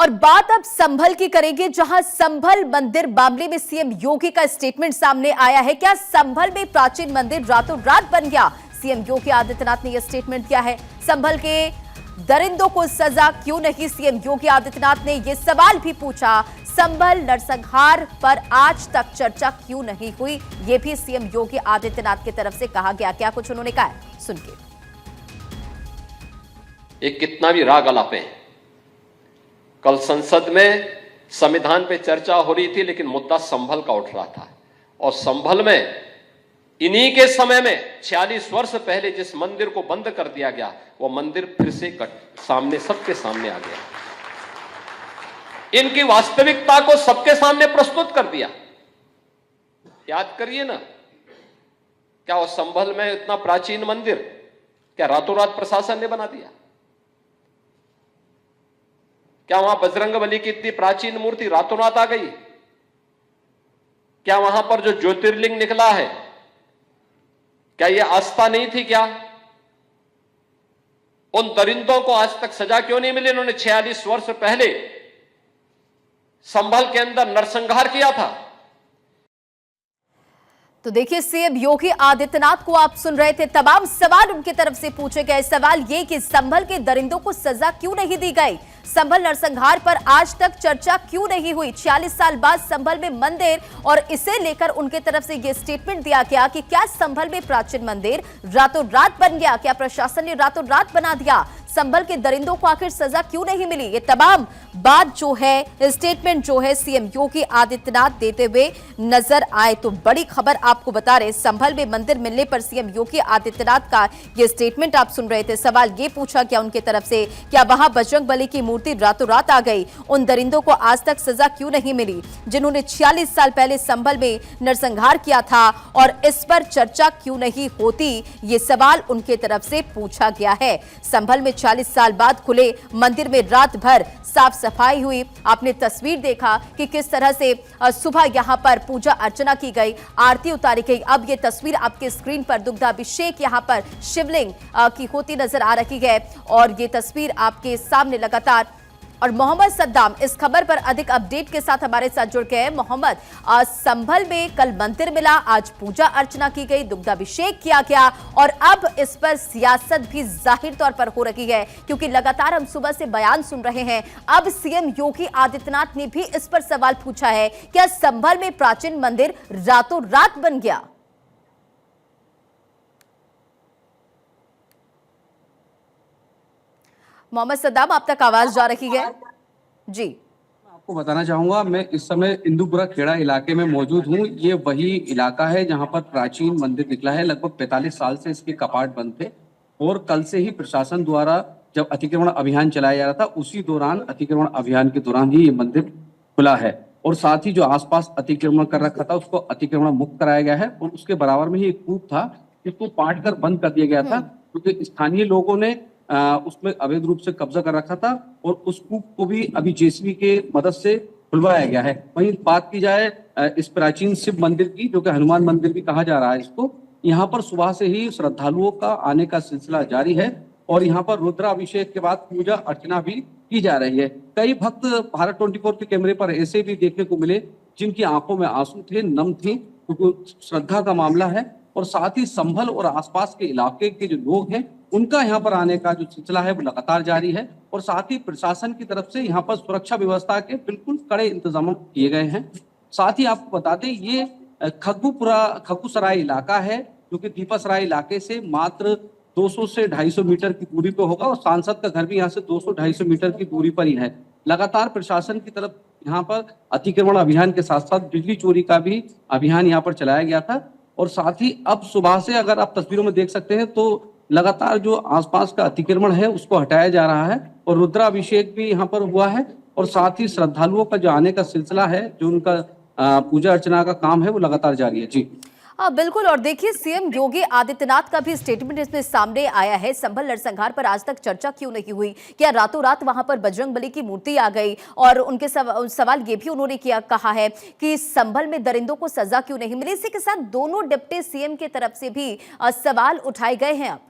और बात अब संभल की करेंगे, जहां संभल मंदिर मामले में सीएम योगी का स्टेटमेंट सामने आया है। क्या संभल में प्राचीन मंदिर रातों रात बन गया? सीएम योगी आदित्यनाथ ने यह स्टेटमेंट दिया है। संभल के दरिंदों को सजा क्यों नहीं, सीएम योगी आदित्यनाथ ने यह सवाल भी पूछा। संभल नरसंहार पर आज तक चर्चा क्यों नहीं हुई, यह भी सीएम योगी आदित्यनाथ की तरफ से कहा गया। क्या कुछ उन्होंने कहा है, सुनिए। एक कितना भी राग अलापे हैं। कल संसद में संविधान पे चर्चा हो रही थी, लेकिन मुद्दा संभल का उठ रहा था। और संभल में इन्हीं के समय में 46 वर्ष पहले जिस मंदिर को बंद कर दिया गया, वो मंदिर फिर से सामने, सबके सामने आ गया। इनकी वास्तविकता को सबके सामने प्रस्तुत कर दिया। याद करिए ना, क्या वो संभल में इतना प्राचीन मंदिर क्या रातों रात प्रशासन ने बना दिया? क्या वहां बजरंगबली की इतनी प्राचीन मूर्ति रातों रात आ गई? क्या वहां पर जो ज्योतिर्लिंग निकला है, क्या यह आस्था नहीं थी? क्या उन दरिंदों को आज तक सजा क्यों नहीं मिली? इन्होंने 46 वर्ष पहले संभल के अंदर नरसंहार किया था। तो देखिए, सीएम योगी आदित्यनाथ को आप सुन रहे थे, तमाम सवाल उनकी तरफ से पूछे गए। सवाल ये कि संभल के दरिंदों को सजा क्यों नहीं दी गई, संभल नरसंहार पर आज तक चर्चा क्यों नहीं हुई, 46 साल बाद संभल में मंदिर, और इसे लेकर उनके तरफ से यह स्टेटमेंट दिया गया कि क्या संभल में प्राचीन मंदिर रातों रात बन गया, क्या प्रशासन ने रातों रात बना दिया, संभल के दरिंदों को आखिर सजा क्यों नहीं मिली। ये तमाम बात जो है, स्टेटमेंट जो है सीएम योगी आदित्यनाथ देते हुए नजर आए। तो बड़ी खबर आपको बता रहे, संभल में मंदिर मिलने पर सीएम योगी आदित्यनाथ का ये स्टेटमेंट आप सुन रहे थे। सवाल ये पूछा गया उनके तरफ से, क्या वहां बजरंगबली की मूर्ति रातों रात आ गई, उन दरिंदों को आज तक सजा क्यों नहीं मिली जिन्होंने 46 साल पहले संभल में नरसंहार किया था, और इस पर चर्चा क्यों नहीं होती, ये सवाल उनके तरफ से पूछा गया है। संभल में 40 साल बाद खुले मंदिर में रात भर साफ सफाई हुई। आपने तस्वीर देखा कि किस तरह से सुबह यहां पर पूजा अर्चना की गई, आरती उतारी गई। अब ये तस्वीर आपके स्क्रीन पर दुग्धाभिषेक यहां पर शिवलिंग की होती नजर आ रही है, और ये तस्वीर आपके सामने लगातार। और मोहम्मद सद्दाम इस खबर पर अधिक अपडेट के साथ हमारे साथ जुड़ गए हैं। मोहम्मद, संभल में कल मंदिर मिला, आज पूजा अर्चना की गई, दुग्धाभिषेक किया गया, और अब इस पर सियासत भी जाहिर तौर पर हो रही है, क्योंकि लगातार हम सुबह से बयान सुन रहे हैं। अब सीएम योगी आदित्यनाथ ने भी इस पर सवाल पूछा है, क्या संभल में प्राचीन मंदिर रातों रात बन गया? मोहम्मद सद्दाम, आप तक आवाज जा रही है जी। आपको बताना चाहूंगा, मैं इस समय इंदुपुरा खेड़ा इलाके में मौजूद हूँ। ये वही इलाका है जहाँ पर प्राचीन मंदिर निकला है। लगभग 45 साल से इसके कपाट बंद थे, और कल से ही प्रशासन द्वारा जब अतिक्रमण अभियान चलाया जा रहा था, उसी दौरान अतिक्रमण अभियान के दौरान ही ये मंदिर खुला है। और साथ ही जो आसपास अतिक्रमण कर रखा था, उसको अतिक्रमण मुक्त कराया गया है। और उसके बराबर में ही एक कूप था, जिसको पाट कर बंद कर दिया गया था, क्योंकि स्थानीय लोगों ने उसमें अवैध रूप से कब्जा कर रखा था। और उस कूप को भी अभी जेसीबी के मदद से खुलवाया गया है। वहीं बात की जाए इस प्राचीन शिव मंदिर की, जो कि हनुमान मंदिर भी कहा जा रहा है इसको, यहाँ पर सुबह से ही श्रद्धालुओं का आने का सिलसिला जारी है, और यहाँ पर रुद्राभिषेक के बाद पूजा अर्चना भी की जा रही है। कई भक्त भारत 24 के कैमरे पर ऐसे भी देखने को मिले जिनकी आंखों में आंसू थे, नम थी, क्योंकि श्रद्धा का मामला है। और साथ ही संभल और आसपास के इलाके के जो लोग हैं, उनका यहाँ पर आने का जो सिलसिला है वो लगातार जारी है। और साथ ही प्रशासन की तरफ से यहाँ पर सुरक्षा व्यवस्था के बिल्कुल कड़े इंतजाम किए गए हैं। साथ ही आपको बता दें, ये खग्गूसराय इलाका है, जो कि दीपासराय इलाके से मात्र 200 से 250 मीटर की दूरी पे होगा, और सांसद का घर भी यहाँ से 200-250 मीटर की दूरी पर ही है। लगातार प्रशासन की तरफ यहाँ पर अतिक्रमण अभियान के साथ साथ बिजली चोरी का भी अभियान यहाँ पर चलाया गया था। और साथ ही अब सुबह से, अगर आप तस्वीरों में देख सकते हैं, तो लगातार जो आसपास का अतिक्रमण है उसको हटाया जा रहा है, और रुद्राभिषेक भी यहाँ पर हुआ है। और साथ ही श्रद्धालुओं का जो आने का सिलसिला है, जो उनका पूजा अर्चना का काम है, वो लगातार जारी है जी। बिल्कुल। और देखिए, सीएम योगी आदित्यनाथ का भी स्टेटमेंट इसमें सामने आया है। संभल नरसंहार पर आज तक चर्चा क्यों नहीं हुई, क्या रातों रात वहां पर बजरंगबली की मूर्ति आ गई, और उनके सवाल ये भी उन्होंने कहा है कि संभल में दरिंदों को सजा क्यों नहीं मिली। इसी के साथ दोनों डिप्टी सीएम की तरफ से भी सवाल उठाए गए हैं। अब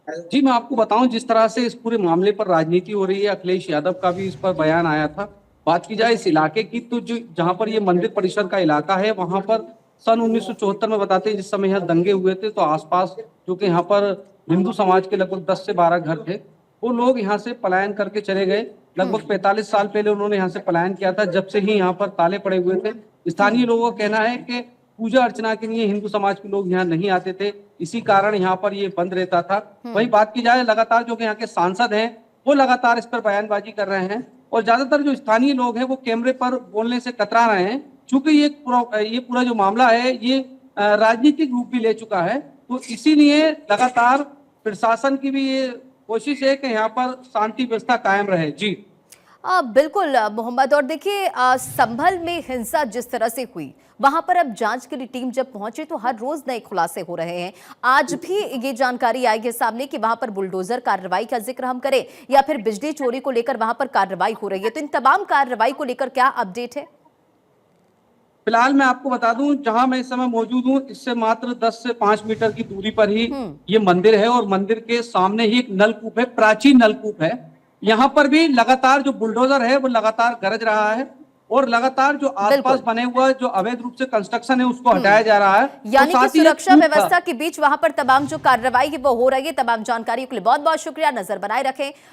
जी, मैं आपको बताऊं, जिस तरह से इस पूरे मामले पर राजनीति हो रही है, अखिलेश यादव का भी इस पर बयान आया था। बात की जाए इस इलाके की, तो जो जहां पर ये मंदिर परिसर का इलाका है, वहां पर सन 1974 में बताते हैं, जिस समय यहाँ दंगे हुए थे, तो आसपास जो कि यहाँ पर हिंदू समाज के लगभग 10 से 12 घर थे, वो लोग यहाँ से पलायन करके चले गए। लगभग 45 साल पहले उन्होंने यहाँ से पलायन किया था, जब से ही यहाँ पर ताले पड़े हुए थे। स्थानीय लोगों का कहना है कि पूजा अर्चना के लिए हिंदू समाज के लोग यहाँ नहीं आते थे, इसी कारण यहाँ पर ये बंद रहता था। वही बात की जाए, लगातार जो कि यहाँ के सांसद हैं, वो लगातार इस पर बयानबाजी कर रहे हैं, और ज्यादातर जो स्थानीय लोग हैं वो कैमरे पर बोलने से कतरा रहे हैं, क्योंकि ये पूरा जो मामला है ये राजनीतिक रूप भी ले चुका है। तो इसीलिए लगातार प्रशासन की भी ये कोशिश है कि यहाँ पर शांति व्यवस्था कायम रहे। जी बिल्कुल मोहम्मद, और देखिए संभल में हिंसा जिस तरह से हुई, वहां पर अब जांच के लिए टीम जब पहुंची तो हर रोज नए खुलासे हो रहे हैं। आज भी ये जानकारी आई है सामने कि वहां पर बुलडोजर कार्रवाई का जिक्र हम करें या फिर बिजली चोरी को लेकर वहां पर कार्रवाई हो रही है, तो इन तमाम कार्रवाई को लेकर क्या अपडेट है? फिलहाल मैं आपको बता दूं, जहां मैं इस समय मौजूद हूं, इससे मात्र 10 से 5 मीटर की दूरी पर ही ये मंदिर है, और मंदिर के सामने ही एक नलकूप है, प्राचीन नलकूप है। यहाँ पर भी लगातार जो बुलडोजर है वो लगातार गरज रहा है, और लगातार जो आसपास बने हुआ जो अवैध रूप से कंस्ट्रक्शन है उसको हटाया जा रहा है। यानी तो कि साथ ही सुरक्षा व्यवस्था के बीच वहां पर तमाम जो कार्रवाई है वो हो रही है। तमाम जानकारियों के लिए बहुत बहुत शुक्रिया। नजर बनाए रखें।